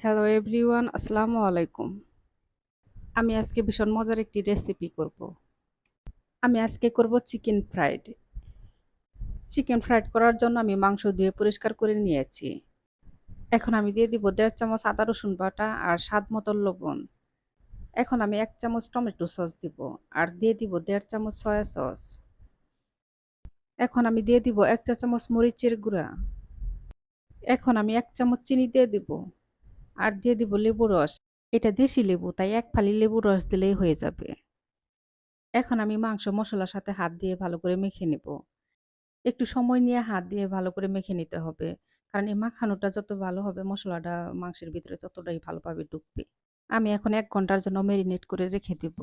Hello everyone, আসসালামু আলাইকুম। আমি আজকে ভীষণ মজার একটি রেসিপি করব। আমি আজকে করব চিকেন ফ্রাইড। চিকেন ফ্রাইড করার জন্য আমি মাংস ধুয়ে পরিষ্কার করে নিয়েছি। এখন আমি দিয়ে দিব ১.৫ চামচ আদা রসুন বাটা আর স্বাদ মতো লবণ। এখন আমি ১ চামচ টমেটো সস দিব আর দিয়ে দিব ১.৫ চামচ সয়া সস। এখন আমি দিয়ে দিব ১ চা চামচ মরিচের গুঁড়া। এখন আমি ১ চামচ চিনি দিয়ে দিব আর দিয়ে দিব লেবুর রস। এটা দেশি লেবু, তাই ১ ফালি লেবুর রস দিলেই হয়ে যাবে। এখন আমি মাংস মসলার সাথে হাত দিয়ে ভালো করে মেখে নেব। একটু সময় নিয়ে হাত দিয়ে ভালো করে মেখে নিতে হবে। কারণ এই মাখানোটা যত ভালো হবে মসলাটা মাংসের ভিতরে ততটাই ভালোভাবে ঢুকবে। আমি এখন ১ ঘন্টার জন্য মেরিনেট করে রেখে দিব।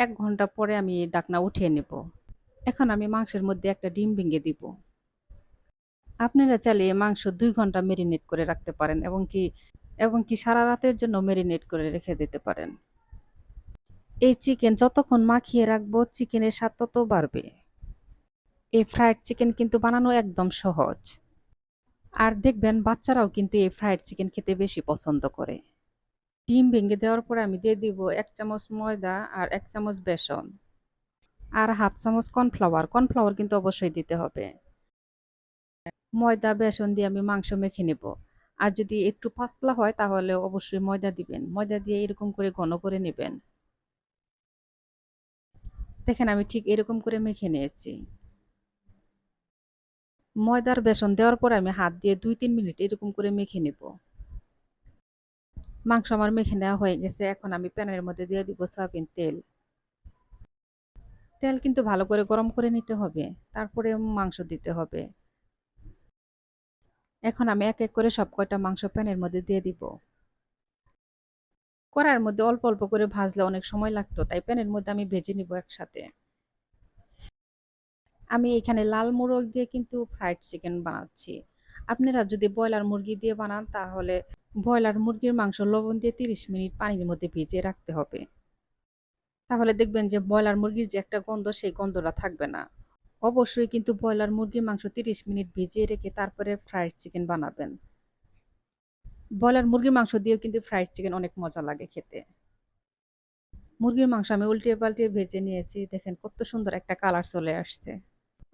১ ঘন্টা পরে আমি ঢাকনা উঠিয়ে নেব। এখন আমি মাংসের মধ্যে একটা ডিম ভেঙে দিব। আপনারা চাইলে এই মাংস ২ ঘন্টা মেরিনেট করে রাখতে পারেন এবং কি সারা রাতের জন্য মেরিনেট করে রেখে দিতে পারেন। এই চিকেন যতক্ষণ মাখিয়ে রাখবো চিকেনের স্বাদ তত বাড়বে। এই ফ্রাইড চিকেন কিন্তু বানানো একদম সহজ। আর দেখবেন বাচ্চারাও কিন্তু এই ফ্রাইড চিকেন খেতে বেশি পছন্দ করে। ডিম ভেঙে দেওয়ার পরে আমি দিয়ে দিব ১ চামচ ময়দা আর ১ চামচ বেসন আর ১/২ চামচ কর্নফ্লাওয়ার। কর্নফ্লাওয়ার কিন্তু অবশ্যই দিতে হবে। ময়দা বেসন দিয়ে আমি মাংস মেখে নেব। আর যদি একটু পাতলা হয় তাহলে অবশ্যই ময়দা দিবেন। ময়দা দিয়ে এরকম করে ঘন করে নেবেন। দেখেন আমি ঠিক এরকম করে মেখে নিয়েছি। ময়দার বেসন দেওয়ার পরে আমি হাত দিয়ে ২-৩ মিনিট এরকম করে মেখে নেব। মাংস আমার মেখে নেওয়া হয়ে গেছে। এখন আমি প্যানের মধ্যে দিয়ে দিব সয়াবিন তেল। তেল কিন্তু ভালো করে গরম করে নিতে হবে। তারপরে মাংস দিতে হবে। এখন আমি এক এক করে সব কয়টা মাংস প্যানের মধ্যে দিয়ে দিব। কড়াইয়ের মধ্যে অল্প অল্প করে ভাজলে অনেক সময় লাগতো, তাই প্যানের মধ্যে আমি ভেজে নিব একসাথে। আমি এখানে লাল মোরগ দিয়ে কিন্তু ফ্রাইড চিকেন বানাচ্ছি। আপনারা যদি ব্রয়লার মুরগি দিয়ে বানান তাহলে ব্রয়লার মুরগির মাংস লবণ দিয়ে ৩০ মিনিট পানির মধ্যে ভিজিয়ে রাখতে হবে। তাহলে দেখবেন যে ব্রয়লার মুরগির যে একটা গন্ধ সেই গন্ধটা থাকবে না। অবশ্যই কিন্তু ব্রয়লার মুরগির মাংস ৩০ মিনিট ভিজিয়ে রেখে তারপরে ফ্রাইড চিকেন বানাবেন। ব্রয়লার মুরগির মাংস দিয়েও কিন্তু ফ্রাইড চিকেন অনেক মজা লাগে খেতে। মুরগির মাংস আমি উল্টিয়ে পাল্টিয়ে ভেজে নিয়েছি। দেখেন কত সুন্দর একটা কালার চলে আসছে।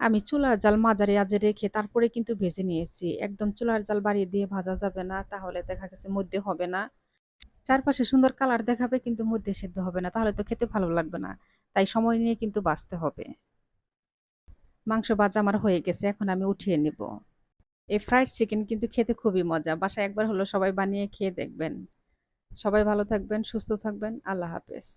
আমি চুলার জাল মাঝারি আঁচে রেখে তারপরে কিন্তু ভেজে নিয়েছি। একদম চুলার জাল বাড়িয়ে দিয়ে ভাজা যাবে না, তাহলে দেখা গেছে মধ্যে হবে না। চারপাশে সুন্দর কালার দেখাবে কিন্তু মধ্যে সেদ্ধ হবে না, তাহলে তো খেতে ভালো লাগবে না। তাই সময় নিয়ে কিন্তু বাছতে হবে। মাংস ভাজা আমার হয়ে গেছে, এখন আমি উঠিয়ে নেব। এই ফ্রাইড চিকেন কিন্তু খেতে খুবই মজা। বাসায় একবার হলো সবাই বানিয়ে খেয়ে দেখবেন। সবাই ভালো থাকবেন, সুস্থ থাকবেন। আল্লাহ হাফেজ।